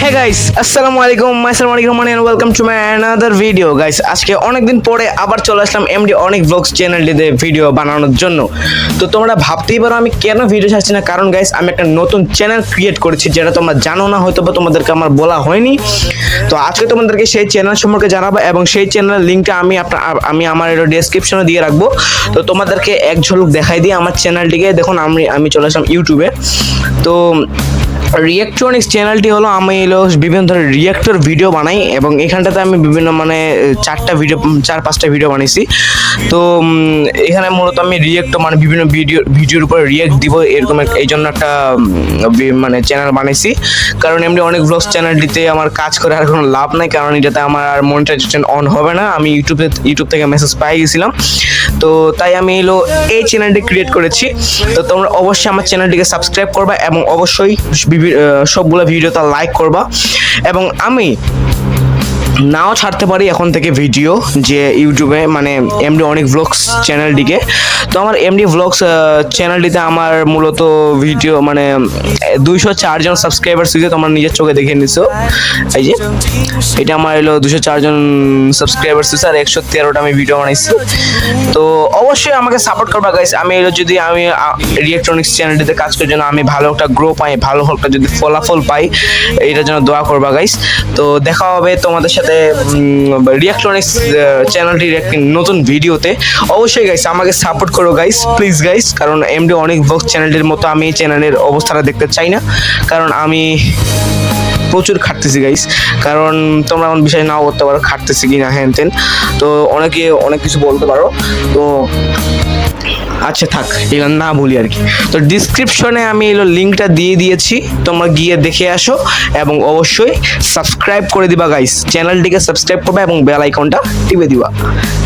Hey guys, Assalamualaikum, and welcome to my another video guys. আজকে অনেক দিন পরে আবার চলে আসলাম এমডি অনেক ব্লগস চ্যানেলটিতে ভিডিও বানানোর জন্য। তো তোমরা ভাবতেই পারো আমি কেন ভিডিও ছাড়ছি না, কারণ গাইস আমি একটা নতুন চ্যানেল ক্রিয়েট করেছি যেটা তোমরা জানো না, হয়তো বা তোমাদেরকে আমার বলা হয়নি। তো আজকে তোমাদেরকে সেই চ্যানেল সম্পর্কে জানাবো এবং সেই চ্যানেলের লিঙ্কটা আমি আমার ডেসক্রিপশনে দিয়ে রাখবো। তো তোমাদেরকে এক ঝলক দেখাই দিই আমার চ্যানেলটিকে। দেখুন আমি চলে আসলাম ইউটিউবে। তো রিয়েক্ট্রনিক্স চ্যানেলটি হলো আমি বিভিন্ন ধরনের রিয়েক্টর ভিডিও বানাই এবং এখানটাতে আমি বিভিন্ন চার পাঁচটা ভিডিও বানিয়েছি। তো এখানে মূলত আমি রিয়েক্টর বিভিন্ন ভিডিওর উপরে রিয়েক্ট দিব, এরকম এই জন্য একটা চ্যানেল বানাইছি। কারণ এমনি অনেক ব্লগস চ্যানেলটিতে আমার কাজ করে আর কোনো লাভ নাই, কারণ এটাতে আমার আর মনিটাইজেশন অন হবে না। আমি ইউটিউব থেকে মেসেজ পাই গেছিলাম, তো তাই আমি এই চ্যানেলটি ক্রিয়েট করেছি। তো তোমরা অবশ্যই আমার চ্যানেলটিকে সাবস্ক্রাইব করবা এবং অবশ্যই সবগুলো ভিডিওটা লাইক করবা। এবং আমি নাও ছাড়তে পারি এখন থেকে ভিডিও যে ইউটিউবে এমডি অনেক ব্লগস চ্যানেলটিকে। তো আমার এমডি ব্লগস চ্যানেলটিতে আমার মূলত ভিডিও 204 জন সাবস্ক্রাইবার্স হয়েছে, তোমরা নিজের চোখে দেখে নিছো। এই যে এটা আমার 204 জন সাবস্ক্রাইবার্স হয়েছে আর 113টা আমি ভিডিও বানাইছি। তো অবশ্যই আমাকে সাপোর্ট করবা গাইস। আমি যদি রিয়েক্ট্রনিক্স চ্যানেলটিতে কাজ করার জন্য আমি ভালো একটা গ্রো পাই, ভালো একটা যদি ফলাফল পাই, এটার জন্য দোয়া করবা গাইস। তো দেখা হবে তোমাদের সাথে রিয়েক্ট্রনিক্স চ্যানেলটির একটি নতুন ভিডিওতে। অবশ্যই গাইস আমাকে সাপোর্ট করো গাইস, প্লিজ গাইস, কারণ এমডি অনেক ব্লগ চ্যানেলটির মতো আমি এই চ্যানেলের অবস্থাটা দেখতে চাই না, কারণ আমি প্রচুর খাটতেছি গাইস। কারণ তোমরা আমার বিষয় নাও করতে পারো খাটতেছি কি না হ্যান তেন, তো অনেকে অনেক কিছু বলতে পারো। তো আচ্ছা থাক, এগুলো না বলি আর কি। তো ডিসক্রিপশনে আমি লিঙ্কটা দিয়ে দিয়েছি, তোমরা গিয়ে দেখে আসো এবং অবশ্যই সাবস্ক্রাইব করে দিবা গাইস। চ্যানেলটিকে সাবস্ক্রাইব করবে এবং বেল আইকনটা টিপে দিবা।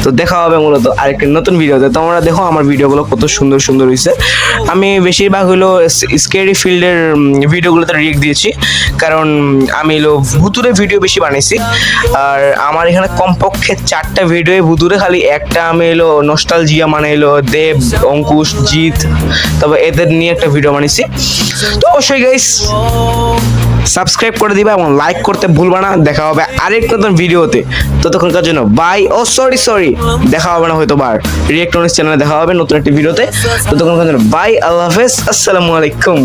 তো দেখা হবে মূলত আরেকটি নতুন ভিডিওতে। তোমরা দেখো আমার ভিডিওগুলো কত সুন্দর সুন্দর হয়েছে। আমি বেশিরভাগ স্কেরি ফিল্ডের ভিডিওগুলোতে রিয়েক্ট দিয়েছি, কারণ আমি ভুতুরে ভিডিও বেশি বানিয়েছি। আর আমার এখানে কমপক্ষে 4টা ভিডিও ভুতুরে, খালি একটা আমি নস্টালজিয়া দেব, অঙ্কুশ, জিৎ, তবে এদের নিয়ে একটা ভিডিও বানিয়েছি। তো অবশ্যই গাইস সাবস্ক্রাইব করে দিবা এবং লাইক করতে ভুলবা না। দেখা হবে আরেক নতুন ভিডিওতে। ততক্ষণকার জন্য বাই। সরি দেখা হবে না হয়তো বার রিয়েক্ট্রনিক্স চ্যানেলে দেখা হবে নতুন একটি ভিডিওতে। ততক্ষণকার জন্য বাই, আল্লাহ হাফেজ, আসসালামু আলাইকুম।